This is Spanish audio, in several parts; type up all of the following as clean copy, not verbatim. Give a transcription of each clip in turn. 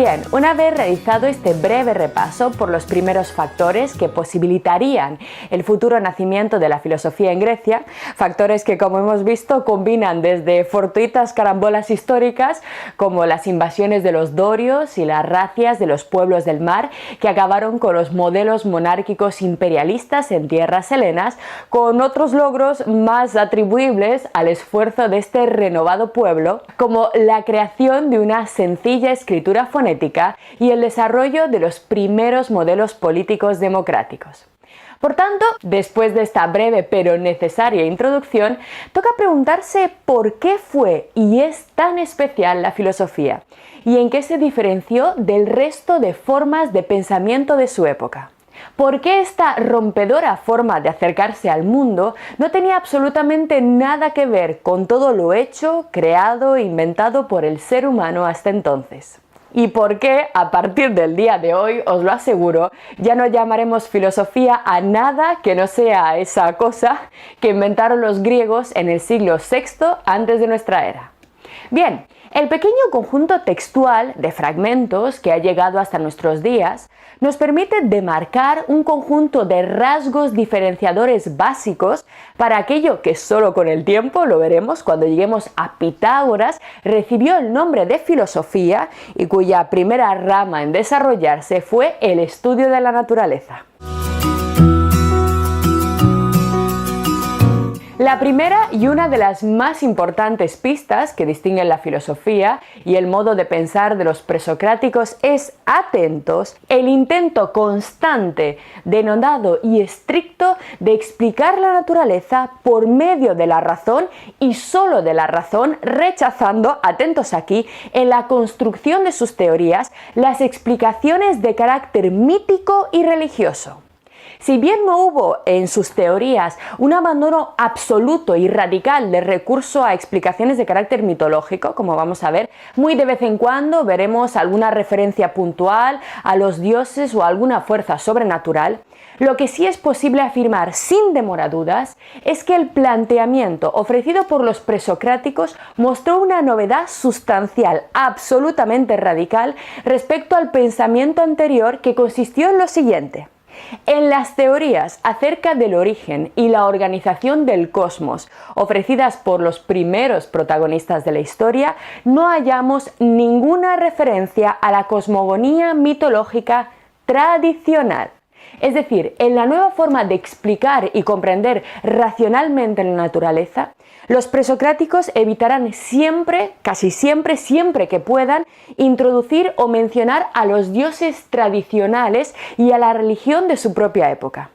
Bien, una vez realizado este breve repaso por los primeros factores que posibilitarían el futuro nacimiento de la filosofía en Grecia, factores que, como hemos visto, combinan desde fortuitas carambolas históricas como las invasiones de los dorios y las racias de los pueblos del mar que acabaron con los modelos monárquicos imperialistas en tierras helenas, con otros logros más atribuibles al esfuerzo de este renovado pueblo, como la creación de una sencilla escritura fonética y el desarrollo de los primeros modelos políticos democráticos. Por tanto, después de esta breve pero necesaria introducción, toca preguntarse por qué fue y es tan especial la filosofía y en qué se diferenció del resto de formas de pensamiento de su época. ¿Por qué esta rompedora forma de acercarse al mundo no tenía absolutamente nada que ver con todo lo hecho, creado e inventado por el ser humano hasta entonces? Y por qué, a partir del día de hoy, os lo aseguro, ya no llamaremos filosofía a nada que no sea esa cosa que inventaron los griegos en el siglo VI antes de nuestra era. Bien, el pequeño conjunto textual de fragmentos que ha llegado hasta nuestros días nos permite demarcar un conjunto de rasgos diferenciadores básicos para aquello que solo con el tiempo, lo veremos cuando lleguemos a Pitágoras, recibió el nombre de filosofía y cuya primera rama en desarrollarse fue el estudio de la naturaleza. La primera y una de las más importantes pistas que distinguen la filosofía y el modo de pensar de los presocráticos es, atentos, el intento constante, denodado y estricto de explicar la naturaleza por medio de la razón y solo de la razón, rechazando, atentos aquí, en la construcción de sus teorías, las explicaciones de carácter mítico y religioso. Si bien no hubo en sus teorías un abandono absoluto y radical de recurso a explicaciones de carácter mitológico, como vamos a ver, muy de vez en cuando veremos alguna referencia puntual a los dioses o a alguna fuerza sobrenatural, lo que sí es posible afirmar sin demora a dudas es que el planteamiento ofrecido por los presocráticos mostró una novedad sustancial, absolutamente radical, respecto al pensamiento anterior, que consistió en lo siguiente. En las teorías acerca del origen y la organización del cosmos ofrecidas por los primeros protagonistas de la historia, no hallamos ninguna referencia a la cosmogonía mitológica tradicional. Es decir, en la nueva forma de explicar y comprender racionalmente la naturaleza, los presocráticos evitarán siempre, casi siempre, siempre que puedan, introducir o mencionar a los dioses tradicionales y a la religión de su propia época.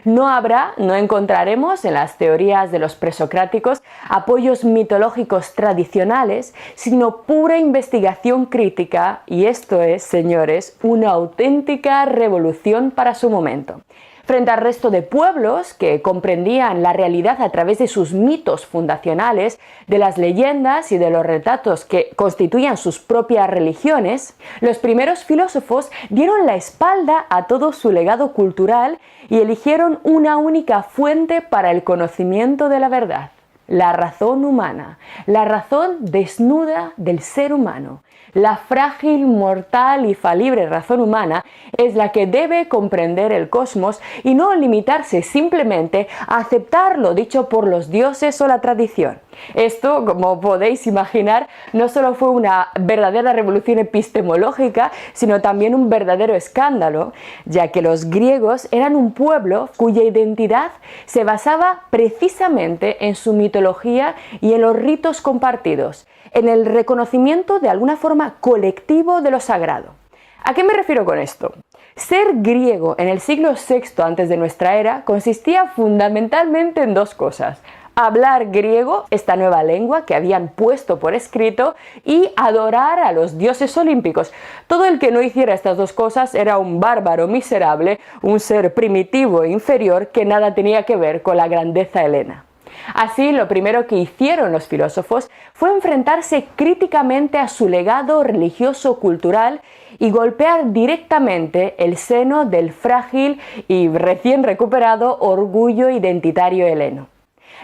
No encontraremos en las teorías de los presocráticos apoyos mitológicos tradicionales, sino pura investigación crítica, y esto es, señores, una auténtica revolución para su momento. Frente al resto de pueblos que comprendían la realidad a través de sus mitos fundacionales, de las leyendas y de los relatos que constituían sus propias religiones, los primeros filósofos dieron la espalda a todo su legado cultural y eligieron una única fuente para el conocimiento de la verdad: la razón humana, la razón desnuda del ser humano. La frágil, mortal y falible razón humana es la que debe comprender el cosmos y no limitarse simplemente a aceptar lo dicho por los dioses o la tradición. Esto, como podéis imaginar, no solo fue una verdadera revolución epistemológica, sino también un verdadero escándalo, ya que los griegos eran un pueblo cuya identidad se basaba precisamente en su mitología y en los ritos compartidos, en el reconocimiento de alguna forma colectivo de lo sagrado. ¿A qué me refiero con esto? Ser griego en el siglo VI antes de nuestra era consistía fundamentalmente en dos cosas: hablar griego, esta nueva lengua que habían puesto por escrito, y adorar a los dioses olímpicos. Todo el que no hiciera estas dos cosas era un bárbaro miserable, un ser primitivo e inferior que nada tenía que ver con la grandeza helena. Así, lo primero que hicieron los filósofos fue enfrentarse críticamente a su legado religioso-cultural y golpear directamente el seno del frágil y recién recuperado orgullo identitario heleno.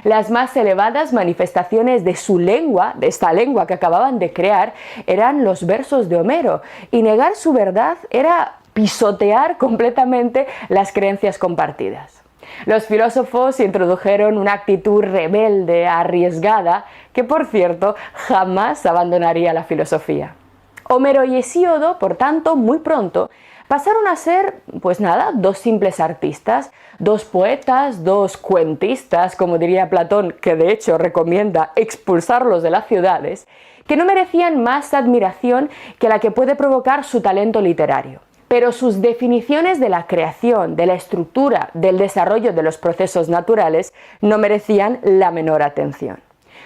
Las más elevadas manifestaciones de su lengua, de esta lengua que acababan de crear, eran los versos de Homero, y negar su verdad era pisotear completamente las creencias compartidas. Los filósofos introdujeron una actitud rebelde, arriesgada, que por cierto jamás abandonaría la filosofía. Homero y Hesíodo, por tanto, muy pronto, pasaron a ser, pues nada, dos simples artistas, dos poetas, dos cuentistas, como diría Platón, que de hecho recomienda expulsarlos de las ciudades, que no merecían más admiración que la que puede provocar su talento literario. Pero sus definiciones de la creación, de la estructura, del desarrollo de los procesos naturales no merecían la menor atención.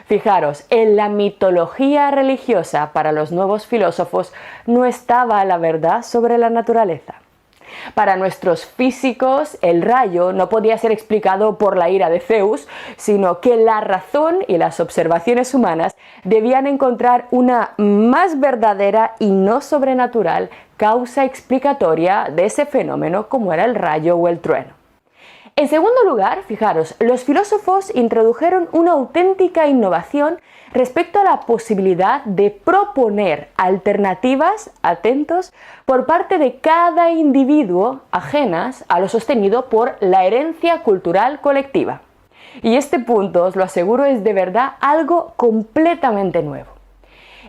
Fijaros, en la mitología religiosa para los nuevos filósofos no estaba la verdad sobre la naturaleza. Para nuestros físicos, el rayo no podía ser explicado por la ira de Zeus, sino que la razón y las observaciones humanas debían encontrar una más verdadera y no sobrenatural causa explicatoria de ese fenómeno como era el rayo o el trueno. En segundo lugar, fijaros, los filósofos introdujeron una auténtica innovación respecto a la posibilidad de proponer alternativas, atentos, por parte de cada individuo ajenas a lo sostenido por la herencia cultural colectiva. Y este punto, os lo aseguro, es de verdad algo completamente nuevo.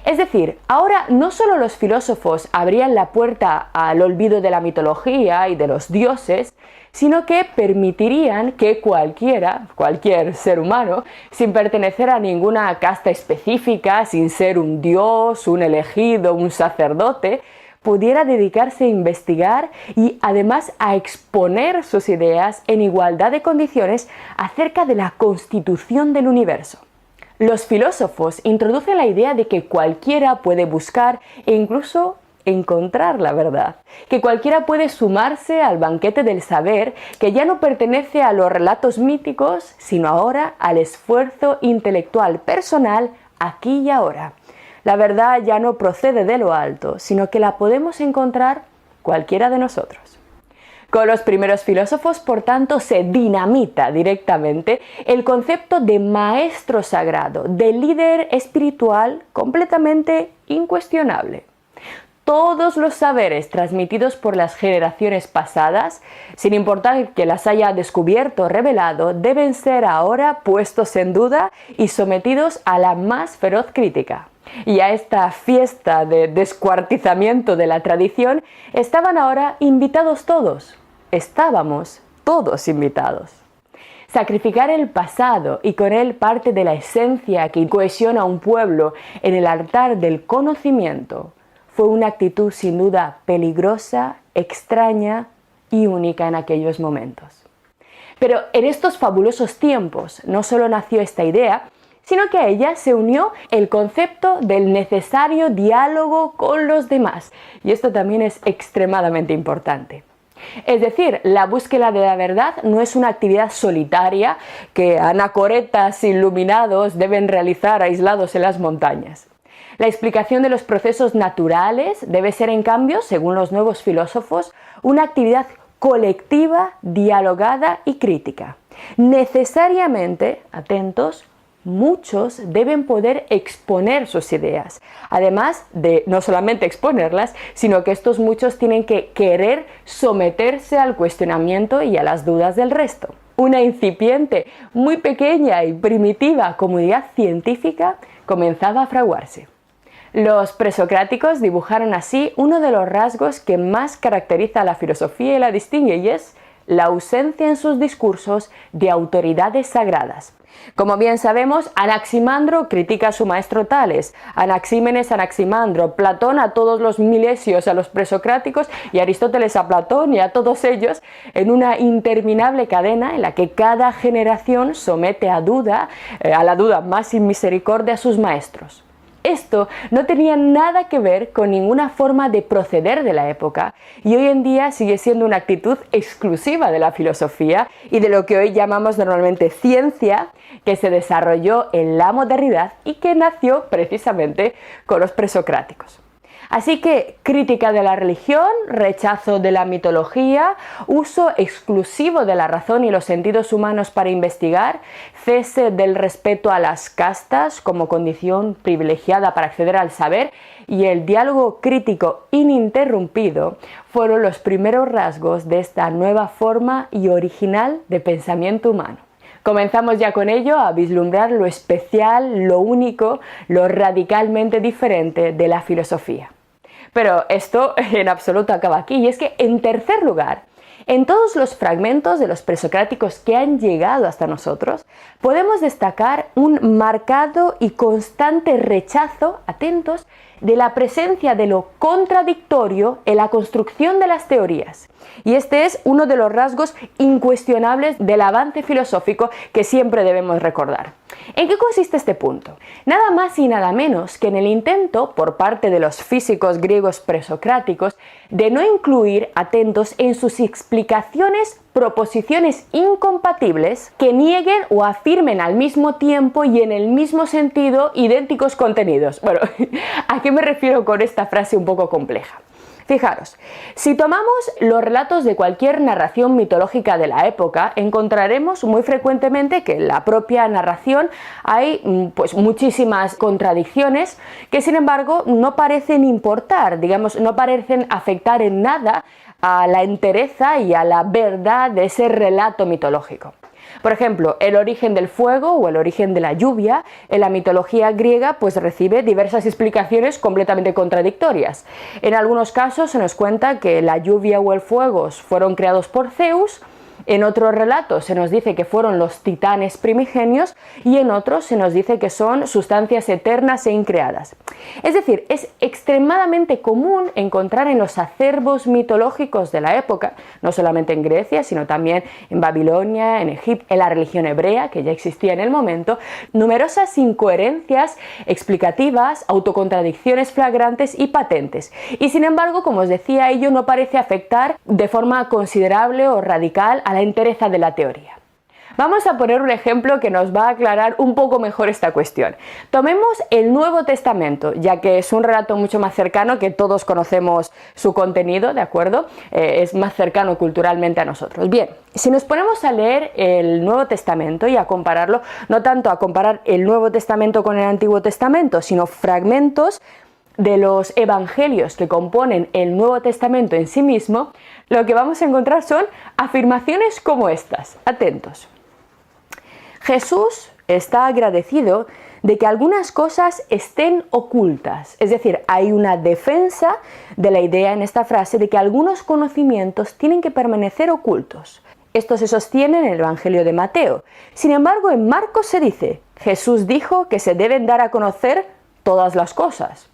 Es decir, ahora no solo los filósofos abrían la puerta al olvido de la mitología y de los dioses, sino que permitirían que cualquier ser humano, sin pertenecer a ninguna casta específica, sin ser un dios, un elegido, un sacerdote, pudiera dedicarse a investigar y además a exponer sus ideas en igualdad de condiciones acerca de la constitución del universo. Los filósofos introducen la idea de que cualquiera puede buscar e incluso encontrar la verdad, que cualquiera puede sumarse al banquete del saber que ya no pertenece a los relatos míticos, sino ahora al esfuerzo intelectual personal aquí y ahora. La verdad ya no procede de lo alto, sino que la podemos encontrar cualquiera de nosotros. Con los primeros filósofos, por tanto, se dinamita directamente el concepto de maestro sagrado, de líder espiritual completamente incuestionable. Todos los saberes transmitidos por las generaciones pasadas, sin importar que las haya descubierto o revelado, deben ser ahora puestos en duda y sometidos a la más feroz crítica. Y a esta fiesta de descuartizamiento de la tradición estaban ahora invitados todos. Estábamos todos invitados. Sacrificar el pasado y con él parte de la esencia que cohesiona a un pueblo en el altar del conocimiento fue una actitud sin duda peligrosa, extraña y única en aquellos momentos. Pero en estos fabulosos tiempos no solo nació esta idea, sino que a ella se unió el concepto del necesario diálogo con los demás. Y esto también es extremadamente importante. Es decir, la búsqueda de la verdad no es una actividad solitaria que anacoretas iluminados deben realizar aislados en las montañas. La explicación de los procesos naturales debe ser, en cambio, según los nuevos filósofos, una actividad colectiva, dialogada y crítica. Necesariamente, atentos, muchos deben poder exponer sus ideas, además de no solamente exponerlas, sino que estos muchos tienen que querer someterse al cuestionamiento y a las dudas del resto. Una incipiente, muy pequeña y primitiva comunidad científica comenzaba a fraguarse. Los presocráticos dibujaron así uno de los rasgos que más caracteriza a la filosofía y la distingue, y es la ausencia en sus discursos de autoridades sagradas. Como bien sabemos, Anaximandro critica a su maestro Tales, Anaxímenes a Anaximandro, Platón a todos los milesios, a los presocráticos, y Aristóteles a Platón y a todos ellos, en una interminable cadena en la que cada generación somete a la duda más sin misericordia a sus maestros. Esto no tenía nada que ver con ninguna forma de proceder de la época y hoy en día sigue siendo una actitud exclusiva de la filosofía y de lo que hoy llamamos normalmente ciencia, que se desarrolló en la modernidad y que nació precisamente con los presocráticos. Así que crítica de la religión, rechazo de la mitología, uso exclusivo de la razón y los sentidos humanos para investigar, cese del respeto a las castas como condición privilegiada para acceder al saber y el diálogo crítico ininterrumpido fueron los primeros rasgos de esta nueva forma y original de pensamiento humano. Comenzamos ya con ello a vislumbrar lo especial, lo único, lo radicalmente diferente de la filosofía. Pero esto en absoluto acaba aquí, y es que en tercer lugar, en todos los fragmentos de los presocráticos que han llegado hasta nosotros, podemos destacar un marcado y constante rechazo, atentos, de la presencia de lo contradictorio en la construcción de las teorías. Y este es uno de los rasgos incuestionables del avance filosófico que siempre debemos recordar. ¿En qué consiste este punto? Nada más y nada menos que en el intento, por parte de los físicos griegos presocráticos, de no incluir, atentos, en sus explicaciones proposiciones incompatibles que nieguen o afirmen al mismo tiempo y en el mismo sentido idénticos contenidos. Bueno, ¿a qué me refiero con esta frase un poco compleja? Fijaros, si tomamos los relatos de cualquier narración mitológica de la época, encontraremos muy frecuentemente que en la propia narración hay pues muchísimas contradicciones que sin embargo no parecen importar, digamos, no parecen afectar en nada a la entereza y a la verdad de ese relato mitológico. Por ejemplo, el origen del fuego o el origen de la lluvia en la mitología griega pues recibe diversas explicaciones completamente contradictorias. En algunos casos se nos cuenta que la lluvia o el fuego fueron creados por Zeus. En otros relatos se nos dice que fueron los titanes primigenios y en otros se nos dice que son sustancias eternas e increadas. Es decir, es extremadamente común encontrar en los acervos mitológicos de la época, no solamente en Grecia, sino también en Babilonia, en Egipto, en la religión hebrea, que ya existía en el momento, numerosas incoherencias explicativas, autocontradicciones flagrantes y patentes. Y sin embargo, como os decía, ello no parece afectar de forma considerable o radical a la entereza de la teoría. Vamos a poner un ejemplo que nos va a aclarar un poco mejor esta cuestión. Tomemos el Nuevo Testamento, ya que es un relato mucho más cercano, que todos conocemos su contenido, ¿de acuerdo? Es más cercano culturalmente a nosotros. Bien, si nos ponemos a leer el Nuevo Testamento y a compararlo, no tanto a comparar el Nuevo Testamento con el Antiguo Testamento, sino fragmentos de los evangelios que componen el Nuevo Testamento en sí mismo, lo que vamos a encontrar son afirmaciones como estas. Atentos. Jesús está agradecido de que algunas cosas estén ocultas, es decir, hay una defensa de la idea en esta frase de que algunos conocimientos tienen que permanecer ocultos. Esto se sostiene en el Evangelio de Mateo. Sin embargo, en Marcos se dice, Jesús dijo que se deben dar a conocer todas las cosas.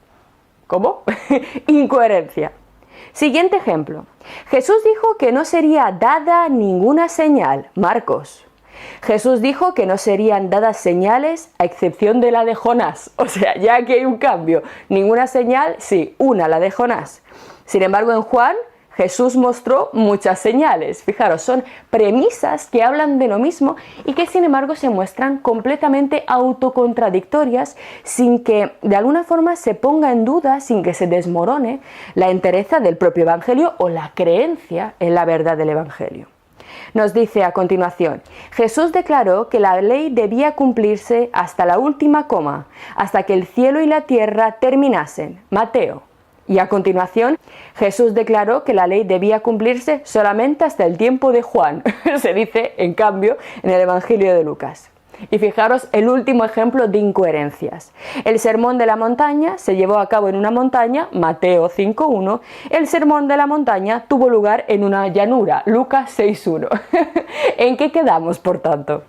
¿Cómo? Incoherencia. Siguiente ejemplo. Jesús dijo que no sería dada ninguna señal. Marcos. Jesús dijo que no serían dadas señales a excepción de la de Jonás. O sea, ya que hay un cambio. Ninguna señal, sí, una, la de Jonás. Sin embargo, en Juan, Jesús mostró muchas señales. Fijaros, son premisas que hablan de lo mismo y que sin embargo se muestran completamente autocontradictorias sin que de alguna forma se ponga en duda, sin que se desmorone la entereza del propio Evangelio o la creencia en la verdad del Evangelio. Nos dice a continuación, Jesús declaró que la ley debía cumplirse hasta la última coma, hasta que el cielo y la tierra terminasen. Mateo. Y a continuación, Jesús declaró que la ley debía cumplirse solamente hasta el tiempo de Juan. Se dice, en cambio, en el Evangelio de Lucas. Y fijaros el último ejemplo de incoherencias. El sermón de la montaña se llevó a cabo en una montaña, Mateo 5.1. El sermón de la montaña tuvo lugar en una llanura, Lucas 6.1. ¿En qué quedamos, por tanto?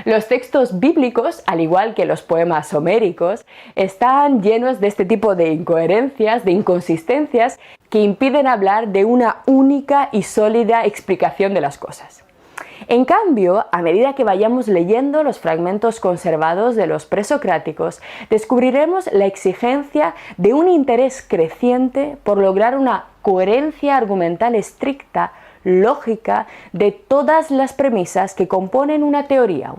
Los textos bíblicos, al igual que los poemas homéricos, están llenos de este tipo de incoherencias, de inconsistencias, que impiden hablar de una única y sólida explicación de las cosas. En cambio, a medida que vayamos leyendo los fragmentos conservados de los presocráticos, descubriremos la exigencia de un interés creciente por lograr una coherencia argumental estricta, lógica de todas las premisas que componen una teoría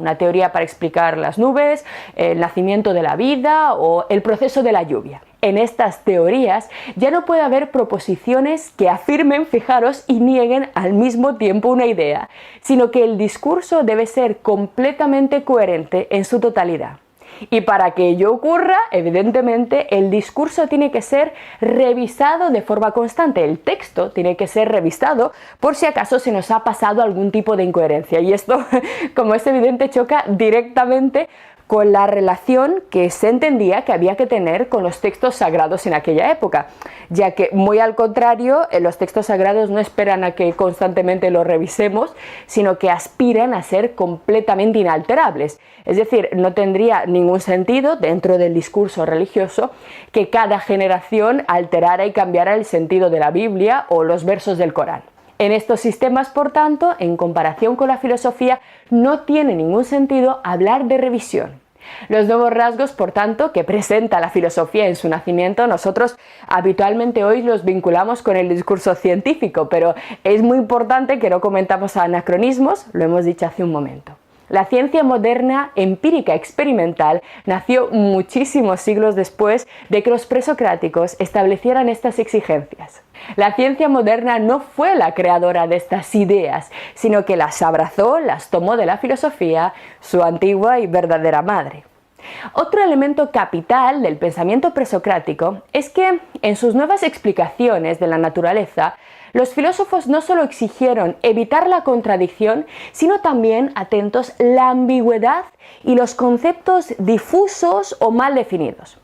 para explicar las nubes, el nacimiento de la vida o el proceso de la lluvia. En estas teorías ya no puede haber proposiciones que afirmen, fijaros, y nieguen al mismo tiempo una idea, sino que el discurso debe ser completamente coherente en su totalidad. Y para que ello ocurra, evidentemente, el discurso tiene que ser revisado de forma constante. El texto tiene que ser revisado por si acaso se nos ha pasado algún tipo de incoherencia. Y esto, como es evidente, choca directamente con la relación que se entendía que había que tener con los textos sagrados en aquella época, ya que muy al contrario, los textos sagrados no esperan a que constantemente los revisemos, sino que aspiran a ser completamente inalterables. Es decir, no tendría ningún sentido dentro del discurso religioso que cada generación alterara y cambiara el sentido de la Biblia o los versos del Corán. En estos sistemas, por tanto, en comparación con la filosofía, no tiene ningún sentido hablar de revisión. Los nuevos rasgos, por tanto, que presenta la filosofía en su nacimiento, nosotros habitualmente hoy los vinculamos con el discurso científico, pero es muy importante que no cometamos anacronismos, lo hemos dicho hace un momento. La ciencia moderna, empírica experimental, nació muchísimos siglos después de que los presocráticos establecieran estas exigencias. La ciencia moderna no fue la creadora de estas ideas, sino que las abrazó, las tomó de la filosofía, su antigua y verdadera madre. Otro elemento capital del pensamiento presocrático es que, en sus nuevas explicaciones de la naturaleza, los filósofos no solo exigieron evitar la contradicción, sino también, atentos, la ambigüedad y los conceptos difusos o mal definidos.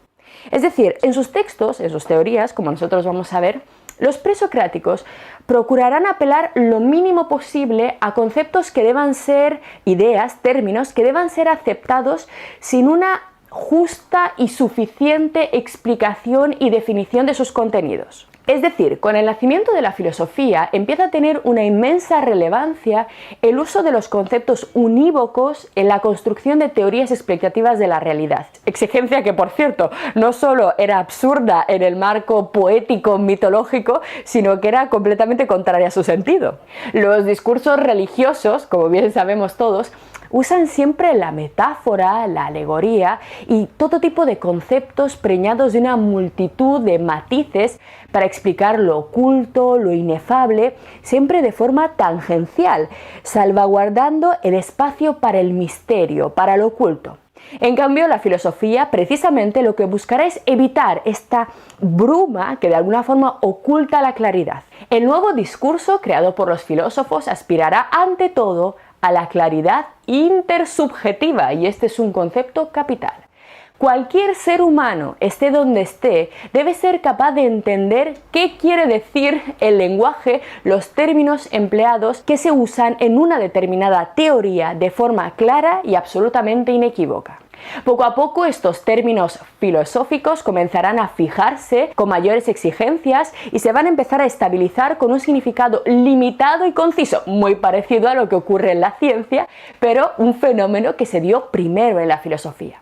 Es decir, en sus textos, en sus teorías, como nosotros vamos a ver, los presocráticos procurarán apelar lo mínimo posible a conceptos que deban ser ideas, términos que deban ser aceptados sin una justa y suficiente explicación y definición de sus contenidos. Es decir, con el nacimiento de la filosofía empieza a tener una inmensa relevancia el uso de los conceptos unívocos en la construcción de teorías explicativas de la realidad. Exigencia que, por cierto, no solo era absurda en el marco poético mitológico, sino que era completamente contraria a su sentido. Los discursos religiosos, como bien sabemos todos, usan siempre la metáfora, la alegoría y todo tipo de conceptos preñados de una multitud de matices para explicar lo oculto, lo inefable, siempre de forma tangencial, salvaguardando el espacio para el misterio, para lo oculto. En cambio, la filosofía precisamente lo que buscará es evitar esta bruma que de alguna forma oculta la claridad. El nuevo discurso creado por los filósofos aspirará ante todo a la claridad intersubjetiva, y este es un concepto capital. Cualquier ser humano, esté donde esté, debe ser capaz de entender qué quiere decir el lenguaje, los términos empleados que se usan en una determinada teoría de forma clara y absolutamente inequívoca. Poco a poco estos términos filosóficos comenzarán a fijarse con mayores exigencias y se van a empezar a estabilizar con un significado limitado y conciso, muy parecido a lo que ocurre en la ciencia, pero un fenómeno que se dio primero en la filosofía.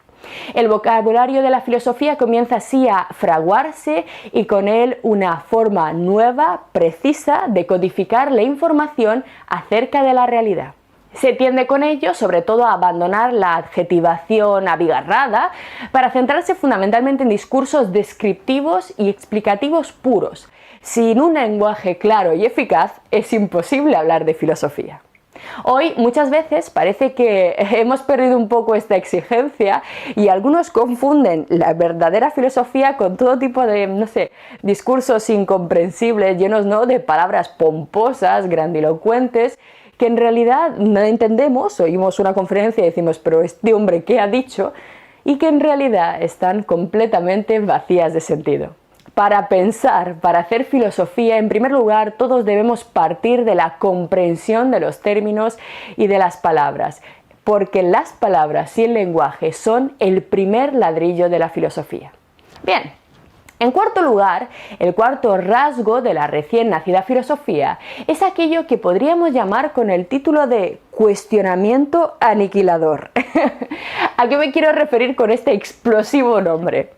El vocabulario de la filosofía comienza así a fraguarse y con él una forma nueva, precisa, de codificar la información acerca de la realidad. Se tiende con ello, sobre todo, a abandonar la adjetivación abigarrada para centrarse fundamentalmente en discursos descriptivos y explicativos puros. Sin un lenguaje claro y eficaz, es imposible hablar de filosofía. Hoy muchas veces parece que hemos perdido un poco esta exigencia y algunos confunden la verdadera filosofía con todo tipo de, discursos incomprensibles, llenos, de palabras pomposas, grandilocuentes, que en realidad no entendemos. Oímos una conferencia y decimos, pero este hombre, ¿qué ha dicho? Y que en realidad están completamente vacías de sentido. Para pensar, para hacer filosofía, en primer lugar, todos debemos partir de la comprensión de los términos y de las palabras, porque las palabras y el lenguaje son el primer ladrillo de la filosofía. Bien. En cuarto lugar, el cuarto rasgo de la recién nacida filosofía es aquello que podríamos llamar con el título de cuestionamiento aniquilador. ¿A qué me quiero referir con este explosivo nombre?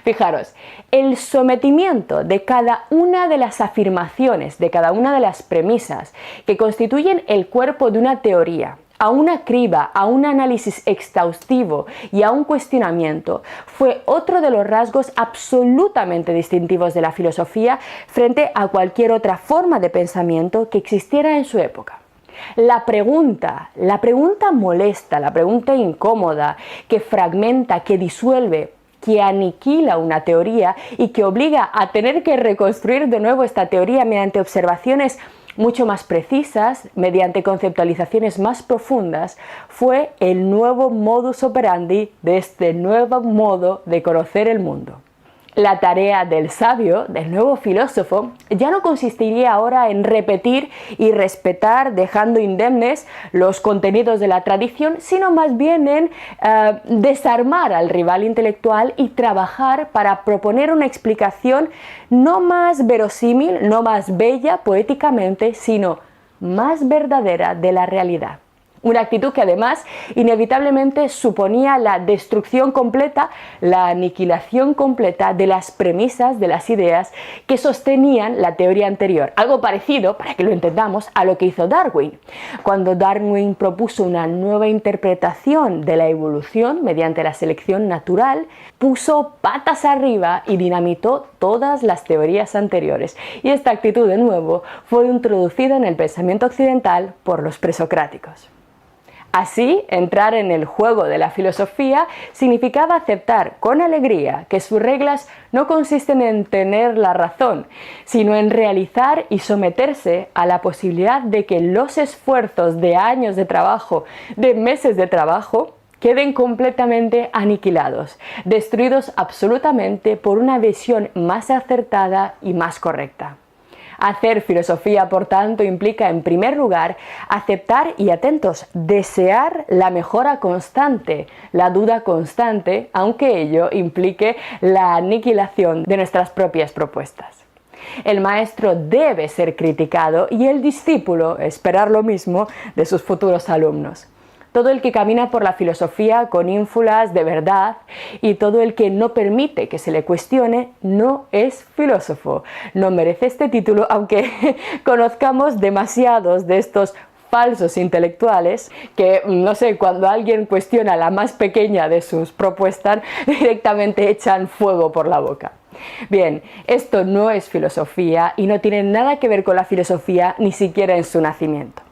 Fijaros, el sometimiento de cada una de las afirmaciones, de cada una de las premisas que constituyen el cuerpo de una teoría, a una criba, a un análisis exhaustivo y a un cuestionamiento, fue otro de los rasgos absolutamente distintivos de la filosofía frente a cualquier otra forma de pensamiento que existiera en su época. La pregunta molesta, la pregunta incómoda, que fragmenta, que disuelve, que aniquila una teoría y que obliga a tener que reconstruir de nuevo esta teoría mediante observaciones mucho más precisas, mediante conceptualizaciones más profundas, fue el nuevo modus operandi de este nuevo modo de conocer el mundo. La tarea del sabio, del nuevo filósofo, ya no consistiría ahora en repetir y respetar, dejando indemnes los contenidos de la tradición, sino más bien en desarmar al rival intelectual y trabajar para proponer una explicación no más verosímil, no más bella poéticamente, sino más verdadera de la realidad. Una actitud que además inevitablemente suponía la destrucción completa, la aniquilación completa de las premisas, de las ideas que sostenían la teoría anterior. Algo parecido, para que lo entendamos, a lo que hizo Darwin. Cuando Darwin propuso una nueva interpretación de la evolución mediante la selección natural, puso patas arriba y dinamitó todas las teorías anteriores. Y esta actitud, de nuevo, fue introducida en el pensamiento occidental por los presocráticos. Así, entrar en el juego de la filosofía significaba aceptar con alegría que sus reglas no consisten en tener la razón, sino en realizar y someterse a la posibilidad de que los esfuerzos de años de trabajo, de meses de trabajo, queden completamente aniquilados, destruidos absolutamente por una visión más acertada y más correcta. Hacer filosofía, por tanto, implica, en primer lugar, aceptar y, atentos, desear la mejora constante, la duda constante, aunque ello implique la aniquilación de nuestras propias propuestas. El maestro debe ser criticado y el discípulo esperar lo mismo de sus futuros alumnos. Todo el que camina por la filosofía con ínfulas de verdad y todo el que no permite que se le cuestione no es filósofo. No merece este título, aunque conozcamos demasiados de estos falsos intelectuales que, no sé, cuando alguien cuestiona la más pequeña de sus propuestas, directamente echan fuego por la boca. Bien, esto no es filosofía y no tiene nada que ver con la filosofía, ni siquiera en su nacimiento.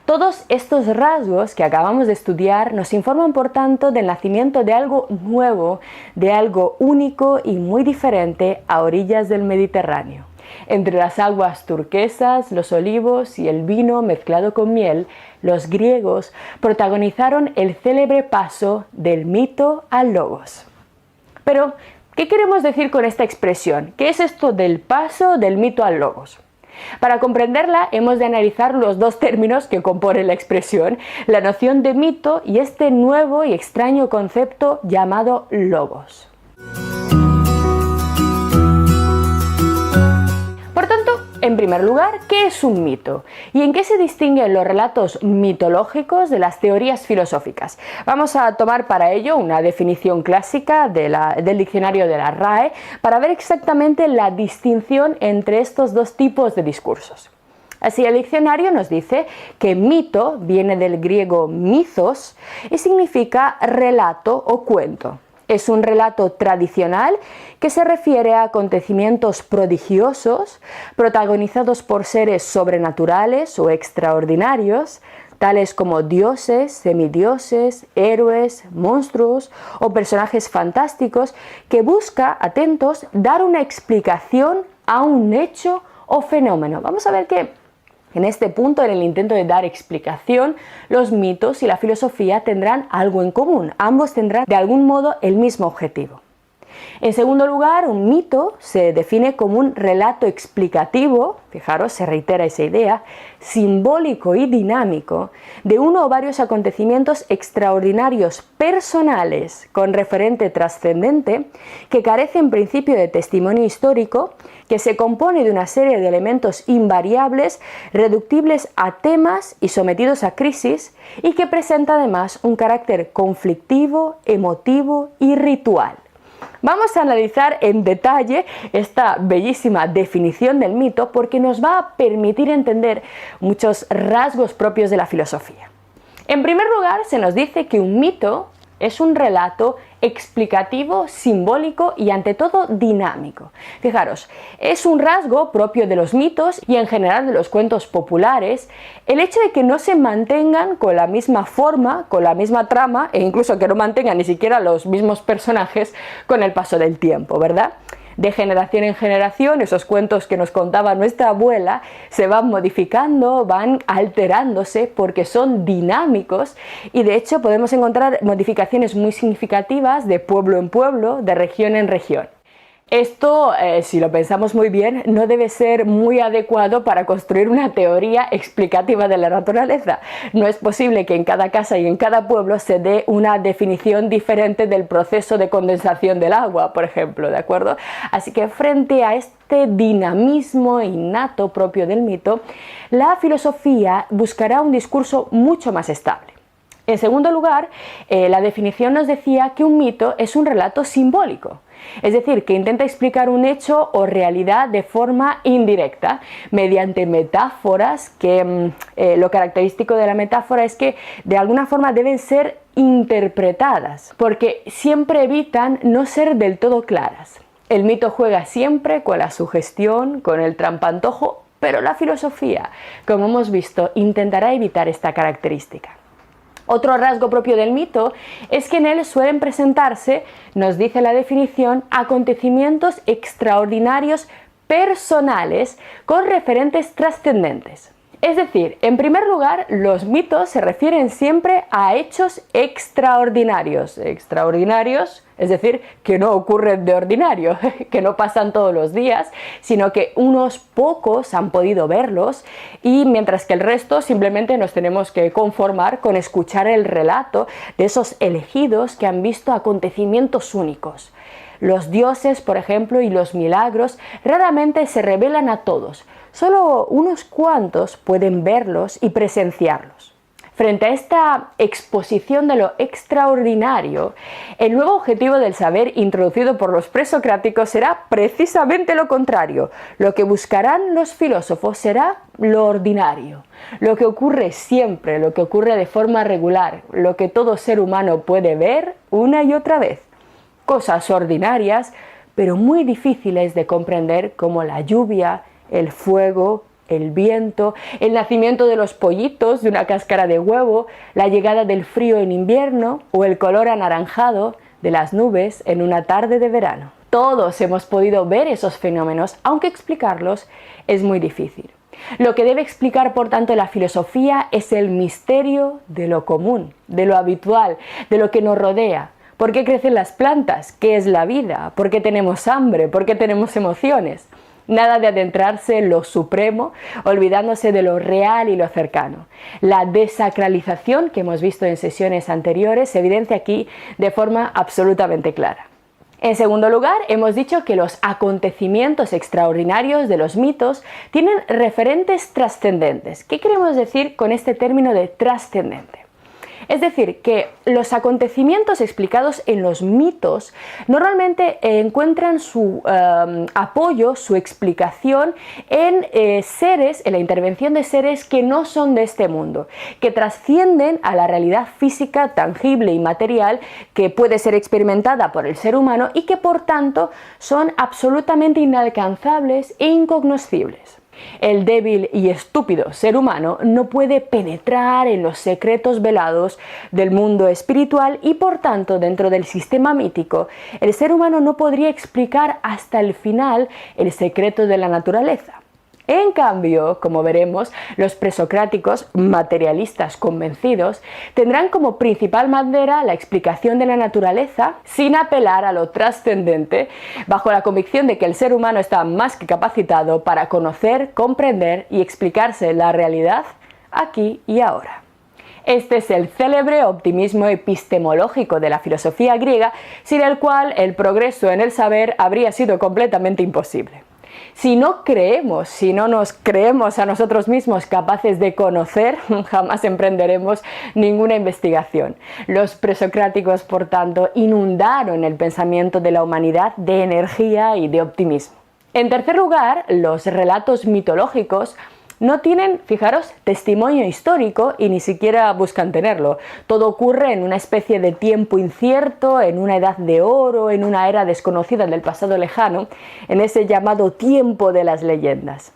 Todos estos rasgos que acabamos de estudiar nos informan, por tanto, del nacimiento de algo nuevo, de algo único y muy diferente a orillas del Mediterráneo. Entre las aguas turquesas, los olivos y el vino mezclado con miel, los griegos protagonizaron el célebre paso del mito al logos. Pero, ¿qué queremos decir con esta expresión? ¿Qué es esto del paso del mito al logos? Para comprenderla hemos de analizar los dos términos que componen la expresión, la noción de mito y este nuevo y extraño concepto llamado logos. Por tanto, en primer lugar, ¿qué es un mito? ¿Y en qué se distinguen los relatos mitológicos de las teorías filosóficas? Vamos a tomar para ello una definición clásica del diccionario de la RAE para ver exactamente la distinción entre estos dos tipos de discursos. Así, el diccionario nos dice que mito viene del griego mythos y significa relato o cuento. Es un relato tradicional que se refiere a acontecimientos prodigiosos protagonizados por seres sobrenaturales o extraordinarios, tales como dioses, semidioses, héroes, monstruos o personajes fantásticos, que busca, atentos, dar una explicación a un hecho o fenómeno. Vamos a ver que en este punto, en el intento de dar explicación, los mitos y la filosofía tendrán algo en común. Ambos tendrán de algún modo el mismo objetivo. En segundo lugar, un mito se define como un relato explicativo, fijaros, se reitera esa idea, simbólico y dinámico, de uno o varios acontecimientos extraordinarios personales con referente trascendente que carece en principio de testimonio histórico, que se compone de una serie de elementos invariables, reductibles a temas y sometidos a crisis, y que presenta además un carácter conflictivo, emotivo y ritual. Vamos a analizar en detalle esta bellísima definición del mito porque nos va a permitir entender muchos rasgos propios de la filosofía. En primer lugar, se nos dice que un mito es un relato explicativo, simbólico y ante todo dinámico. Fijaros, es un rasgo propio de los mitos y en general de los cuentos populares el hecho de que no se mantengan con la misma forma, con la misma trama e incluso que no mantengan ni siquiera los mismos personajes con el paso del tiempo, ¿verdad? De generación en generación, esos cuentos que nos contaba nuestra abuela se van modificando, van alterándose porque son dinámicos y de hecho podemos encontrar modificaciones muy significativas de pueblo en pueblo, de región en región. Esto, si lo pensamos muy bien, no debe ser muy adecuado para construir una teoría explicativa de la naturaleza. No es posible que en cada casa y en cada pueblo se dé una definición diferente del proceso de condensación del agua, por ejemplo, ¿de acuerdo? Así que frente a este dinamismo innato propio del mito, la filosofía buscará un discurso mucho más estable. En segundo lugar, la definición nos decía que un mito es un relato simbólico. Es decir, que intenta explicar un hecho o realidad de forma indirecta, mediante metáforas, que lo característico de la metáfora es que de alguna forma deben ser interpretadas, porque siempre evitan no ser del todo claras. El mito juega siempre con la sugestión, con el trampantojo, pero la filosofía, como hemos visto, intentará evitar esta característica. Otro rasgo propio del mito es que en él suelen presentarse, nos dice la definición, acontecimientos extraordinarios personales con referentes trascendentes. Es decir, en primer lugar, los mitos se refieren siempre a hechos extraordinarios. Extraordinarios, es decir, que no ocurren de ordinario, que no pasan todos los días, sino que unos pocos han podido verlos y mientras que el resto simplemente nos tenemos que conformar con escuchar el relato de esos elegidos que han visto acontecimientos únicos. Los dioses, por ejemplo, y los milagros raramente se revelan a todos. Solo unos cuantos pueden verlos y presenciarlos. Frente a esta exposición de lo extraordinario, el nuevo objetivo del saber introducido por los presocráticos será precisamente lo contrario. Lo que buscarán los filósofos será lo ordinario, lo que ocurre siempre, lo que ocurre de forma regular, lo que todo ser humano puede ver una y otra vez. Cosas ordinarias, pero muy difíciles de comprender como la lluvia, el fuego, el viento, el nacimiento de los pollitos de una cáscara de huevo, la llegada del frío en invierno o el color anaranjado de las nubes en una tarde de verano. Todos hemos podido ver esos fenómenos, aunque explicarlos es muy difícil. Lo que debe explicar, por tanto, la filosofía es el misterio de lo común, de lo habitual, de lo que nos rodea. ¿Por qué crecen las plantas? ¿Qué es la vida? ¿Por qué tenemos hambre? ¿Por qué tenemos emociones? Nada de adentrarse en lo supremo, olvidándose de lo real y lo cercano. La desacralización que hemos visto en sesiones anteriores se evidencia aquí de forma absolutamente clara. En segundo lugar, hemos dicho que los acontecimientos extraordinarios de los mitos tienen referentes trascendentes. ¿Qué queremos decir con este término de trascendente? Es decir, que los acontecimientos explicados en los mitos normalmente encuentran su apoyo, su explicación en seres, en la intervención de seres que no son de este mundo, que trascienden a la realidad física, tangible y material que puede ser experimentada por el ser humano y que por tanto son absolutamente inalcanzables e incognoscibles. El débil y estúpido ser humano no puede penetrar en los secretos velados del mundo espiritual y por tanto dentro del sistema mítico el ser humano no podría explicar hasta el final el secreto de la naturaleza. En cambio, como veremos, los presocráticos, materialistas convencidos, tendrán como principal bandera la explicación de la naturaleza sin apelar a lo trascendente, bajo la convicción de que el ser humano está más que capacitado para conocer, comprender y explicarse la realidad aquí y ahora. Este es el célebre optimismo epistemológico de la filosofía griega, sin el cual el progreso en el saber habría sido completamente imposible. Si no nos creemos a nosotros mismos capaces de conocer, jamás emprenderemos ninguna investigación. Los presocráticos, por tanto, inundaron el pensamiento de la humanidad de energía y de optimismo. En tercer lugar, los relatos mitológicos no tienen, fijaros, testimonio histórico y ni siquiera buscan tenerlo. Todo ocurre en una especie de tiempo incierto, en una edad de oro, en una era desconocida del pasado lejano, en ese llamado tiempo de las leyendas.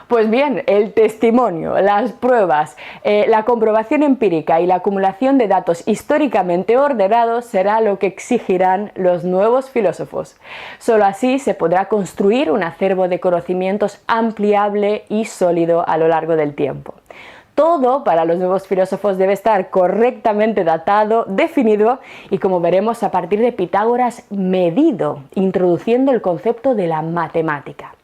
Pues bien, el testimonio, las pruebas, la comprobación empírica y la acumulación de datos históricamente ordenados será lo que exigirán los nuevos filósofos. Solo así se podrá construir un acervo de conocimientos ampliable y sólido a lo largo del tiempo. Todo para los nuevos filósofos debe estar correctamente datado, definido y, como veremos a partir de Pitágoras, medido, introduciendo el concepto de la matemática.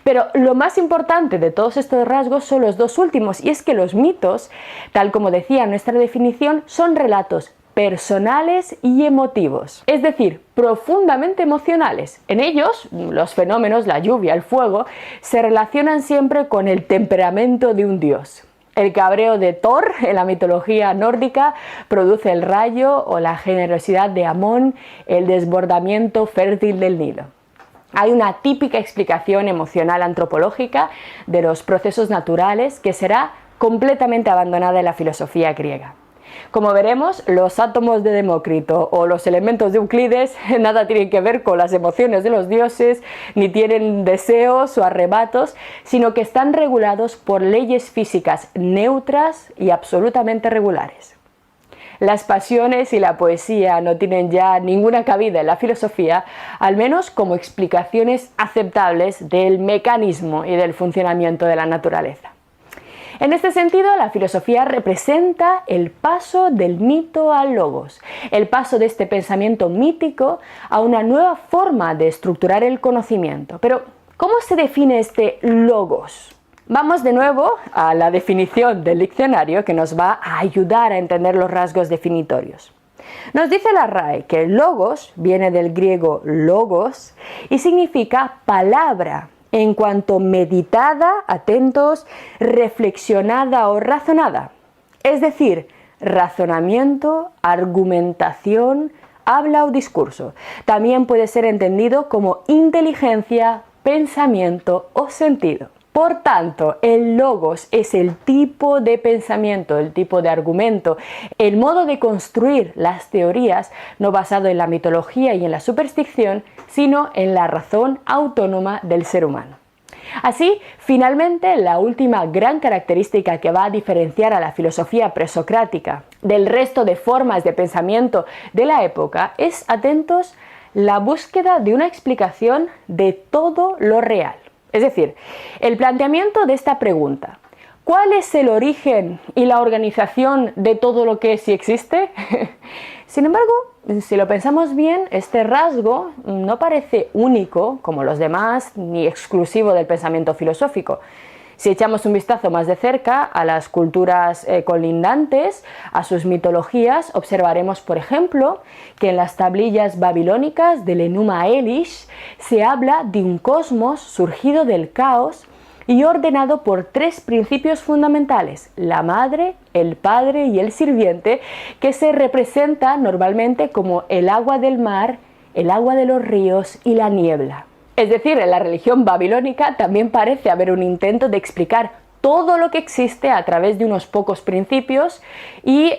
Pero lo más importante de todos estos rasgos son los dos últimos, y es que los mitos, tal como decía nuestra definición, son relatos personales y emotivos, es decir, profundamente emocionales. En ellos, los fenómenos, la lluvia, el fuego, se relacionan siempre con el temperamento de un dios. El cabreo de Thor en la mitología nórdica produce el rayo, o la generosidad de Amón, el desbordamiento fértil del Nilo. Hay una típica explicación emocional antropológica de los procesos naturales que será completamente abandonada en la filosofía griega. Como veremos, los átomos de Demócrito o los elementos de Euclides nada tienen que ver con las emociones de los dioses, ni tienen deseos o arrebatos, sino que están regulados por leyes físicas neutras y absolutamente regulares. Las pasiones y la poesía no tienen ya ninguna cabida en la filosofía, al menos como explicaciones aceptables del mecanismo y del funcionamiento de la naturaleza. En este sentido, la filosofía representa el paso del mito al logos, el paso de este pensamiento mítico a una nueva forma de estructurar el conocimiento. Pero, ¿cómo se define este logos? Vamos de nuevo a la definición del diccionario, que nos va a ayudar a entender los rasgos definitorios. Nos dice la RAE que logos viene del griego logos y significa palabra en cuanto meditada, atentos, reflexionada o razonada. Es decir, razonamiento, argumentación, habla o discurso. También puede ser entendido como inteligencia, pensamiento o sentido. Por tanto, el logos es el tipo de pensamiento, el tipo de argumento, el modo de construir las teorías no basado en la mitología y en la superstición, sino en la razón autónoma del ser humano. Así, finalmente, la última gran característica que va a diferenciar a la filosofía presocrática del resto de formas de pensamiento de la época es, atentos, la búsqueda de una explicación de todo lo real. Es decir, el planteamiento de esta pregunta: ¿cuál es el origen y la organización de todo lo que sí existe? Sin embargo, si lo pensamos bien, este rasgo no parece único, como los demás, ni exclusivo del pensamiento filosófico. Si echamos un vistazo más de cerca a las culturas colindantes, a sus mitologías, observaremos, por ejemplo, que en las tablillas babilónicas del Enuma Elish se habla de un cosmos surgido del caos y ordenado por tres principios fundamentales: la madre, el padre y el sirviente, que se representa normalmente como el agua del mar, el agua de los ríos y la niebla. Es decir, en la religión babilónica también parece haber un intento de explicar todo lo que existe a través de unos pocos principios y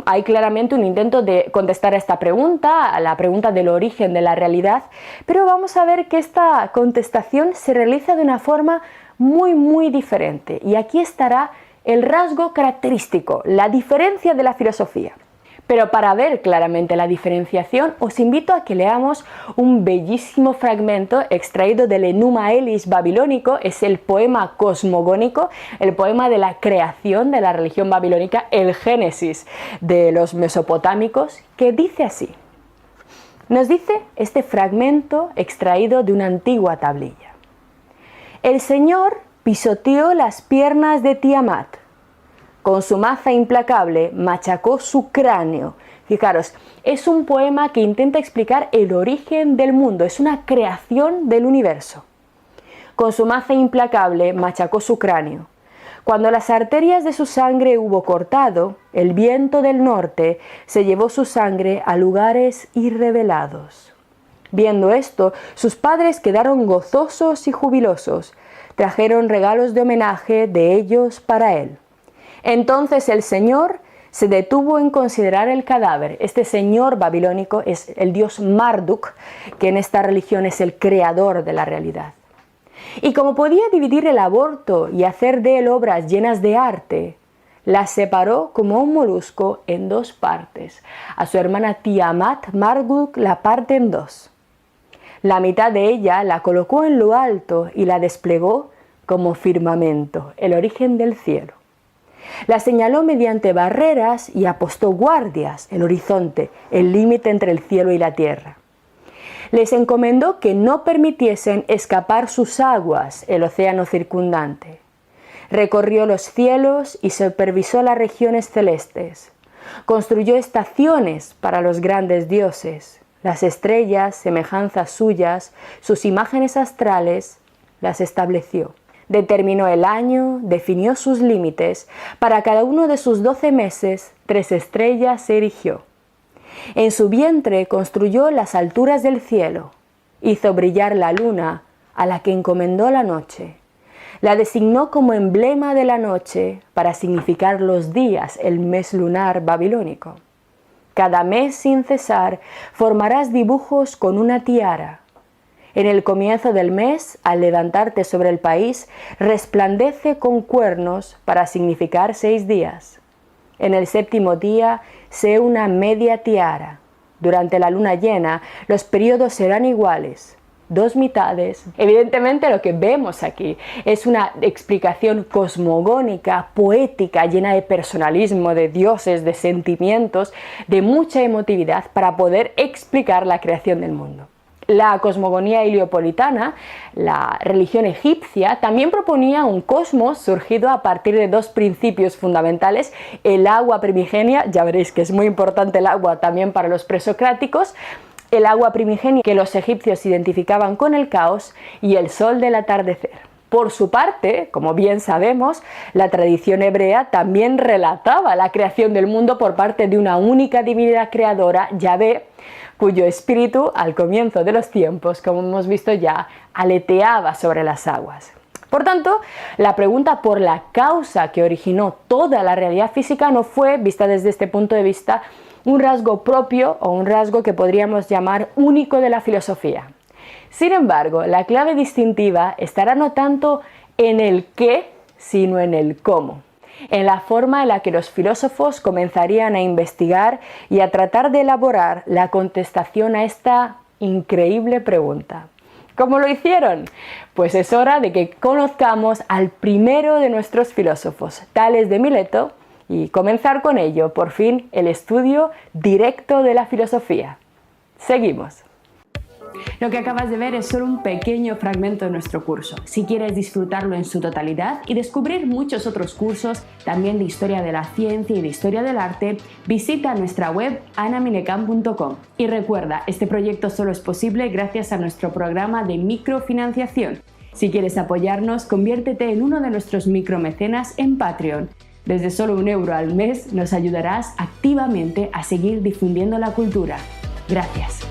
hay claramente un intento de contestar a esta pregunta, a la pregunta del origen de la realidad, pero vamos a ver que esta contestación se realiza de una forma muy diferente, y aquí estará el rasgo característico, la diferencia de la filosofía. Pero para ver claramente la diferenciación, os invito a que leamos un bellísimo fragmento extraído del Enuma Elish babilónico. Es el poema cosmogónico, el poema de la creación de la religión babilónica, el Génesis de los mesopotámicos, que dice así. Nos dice este fragmento extraído de una antigua tablilla: el Señor pisoteó las piernas de Tiamat. Con su maza implacable machacó su cráneo. Fijaros, es un poema que intenta explicar el origen del mundo, es una creación del universo. Con su maza implacable machacó su cráneo. Cuando las arterias de su sangre hubo cortado, el viento del norte se llevó su sangre a lugares irrevelados. Viendo esto, sus padres quedaron gozosos y jubilosos. Trajeron regalos de homenaje de ellos para él. Entonces el Señor se detuvo en considerar el cadáver. Este señor babilónico es el dios Marduk, que en esta religión es el creador de la realidad. Y como podía dividir el aborto y hacer de él obras llenas de arte, la separó como un molusco en dos partes. A su hermana Tiamat, Marduk la parte en dos. La mitad de ella la colocó en lo alto y la desplegó como firmamento, el origen del cielo. La señaló mediante barreras y apostó guardias, el horizonte, el límite entre el cielo y la tierra. Les encomendó que no permitiesen escapar sus aguas, el océano circundante. Recorrió los cielos y supervisó las regiones celestes. Construyó estaciones para los grandes dioses. Las estrellas, semejanzas suyas, sus imágenes astrales, las estableció. Determinó el año, definió sus límites. Para cada uno de sus 12 meses, 3 estrellas se erigió. En su vientre construyó las alturas del cielo. Hizo brillar la luna, a la que encomendó la noche. La designó como emblema de la noche para significar los días, el mes lunar babilónico. Cada mes sin cesar formarás dibujos con una tiara. En el comienzo del mes, al levantarte sobre el país, resplandece con cuernos para significar 6 días. En el 7º día, sé una media tiara. Durante la luna llena, los periodos serán iguales, 2 mitades. Evidentemente lo que vemos aquí es una explicación cosmogónica, poética, llena de personalismo, de dioses, de sentimientos, de mucha emotividad para poder explicar la creación del mundo. La cosmogonía heliopolitana, la religión egipcia, también proponía un cosmos surgido a partir de 2 principios fundamentales: el agua primigenia, ya veréis que es muy importante el agua también para los presocráticos, el agua primigenia que los egipcios identificaban con el caos, y el sol del atardecer. Por su parte, como bien sabemos, la tradición hebrea también relataba la creación del mundo por parte de una única divinidad creadora, Yahvé, cuyo espíritu, al comienzo de los tiempos, como hemos visto ya, aleteaba sobre las aguas. Por tanto, la pregunta por la causa que originó toda la realidad física no fue, vista desde este punto de vista, un rasgo propio o un rasgo que podríamos llamar único de la filosofía. Sin embargo, la clave distintiva estará no tanto en el qué, sino en el cómo. En la forma en la que los filósofos comenzarían a investigar y a tratar de elaborar la contestación a esta increíble pregunta. ¿Cómo lo hicieron? Pues es hora de que conozcamos al primero de nuestros filósofos, Tales de Mileto, y comenzar con ello, por fin, el estudio directo de la filosofía. Seguimos. Lo que acabas de ver es solo un pequeño fragmento de nuestro curso. Si quieres disfrutarlo en su totalidad y descubrir muchos otros cursos, también de historia de la ciencia y de historia del arte, visita nuestra web anaminecam.com. Y recuerda, este proyecto solo es posible gracias a nuestro programa de microfinanciación. Si quieres apoyarnos, conviértete en uno de nuestros micromecenas en Patreon. Desde solo €1 al mes nos ayudarás activamente a seguir difundiendo la cultura. Gracias.